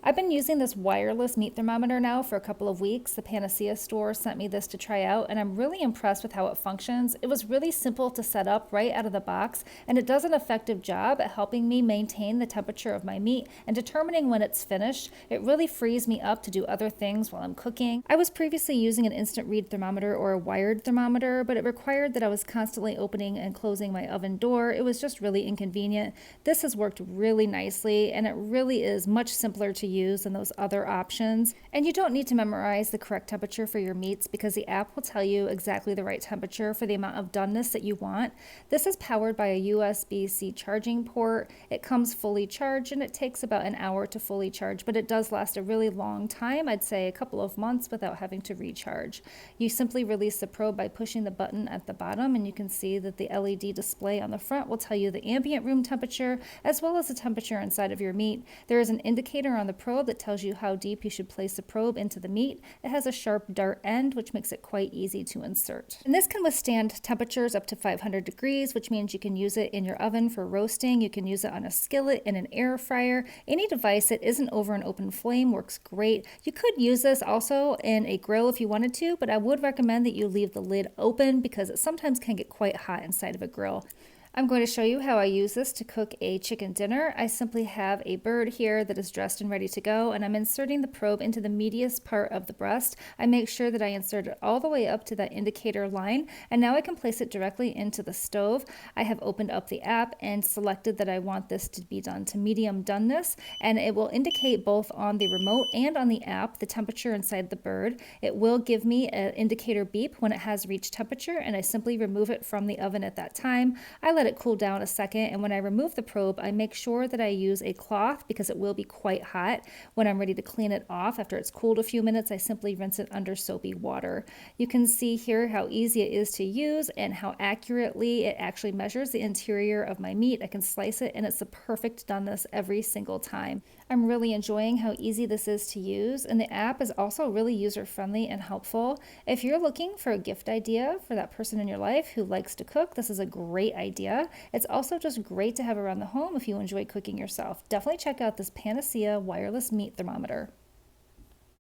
I've been using this wireless meat thermometer now for a couple of weeks. The Panacea store sent me this to try out, and I'm really impressed with how it functions. It was really simple to set up right out of the box, and it does an effective job at helping me maintain the temperature of my meat and determining when it's finished. It really frees me up to do other things while I'm cooking. I was previously using an instant read thermometer or a wired thermometer, but it required that I was constantly opening and closing my oven door. It was just really inconvenient. This has worked really nicely, and it really is much simpler to use than those other options. And you don't need to memorize the correct temperature for your meats because the app will tell you exactly the right temperature for the amount of doneness that you want. This is powered by a USB-C charging port. It comes fully charged and it takes about an hour to fully charge, but it does last a really long time, I'd say a couple of months without having to recharge. You simply release the probe by pushing the button at the bottom, and you can see that the LED display on the front will tell you the ambient room temperature as well as the temperature inside of your meat. There is an indicator on the probe that tells you how deep you should place the probe into the meat. It has a sharp dart end, which makes it quite easy to insert. And this can withstand temperatures up to 500 degrees, which means you can use it in your oven for roasting. You can use it on a skillet, in an air fryer. Any device that isn't over an open flame works great. You could use this also in a grill if you wanted to, but I would recommend that you leave the lid open because it sometimes can get quite hot inside of a grill. I'm going to show you how I use this to cook a chicken dinner. I simply have a bird here that is dressed and ready to go, and I'm inserting the probe into the meatiest part of the breast. I make sure that I insert it all the way up to that indicator line, and now I can place it directly into the stove. I have opened up the app and selected that I want this to be done to medium doneness, and it will indicate both on the remote and on the app the temperature inside the bird. It will give me an indicator beep when it has reached temperature, and I simply remove it from the oven at that time. I let it cool down a second, and when I remove the probe, I make sure that I use a cloth because it will be quite hot. When I'm ready to clean it off after it's cooled a few minutes, I simply rinse it under soapy water. You can see here how easy it is to use and how accurately it actually measures the interior of my meat. I can slice it, and it's the perfect doneness every single time. I'm really enjoying how easy this is to use, and the app is also really user-friendly and helpful. If you're looking for a gift idea for that person in your life who likes to cook, this is a great idea. It's also just great to have around the home if you enjoy cooking yourself. Definitely check out this Panacea wireless meat thermometer.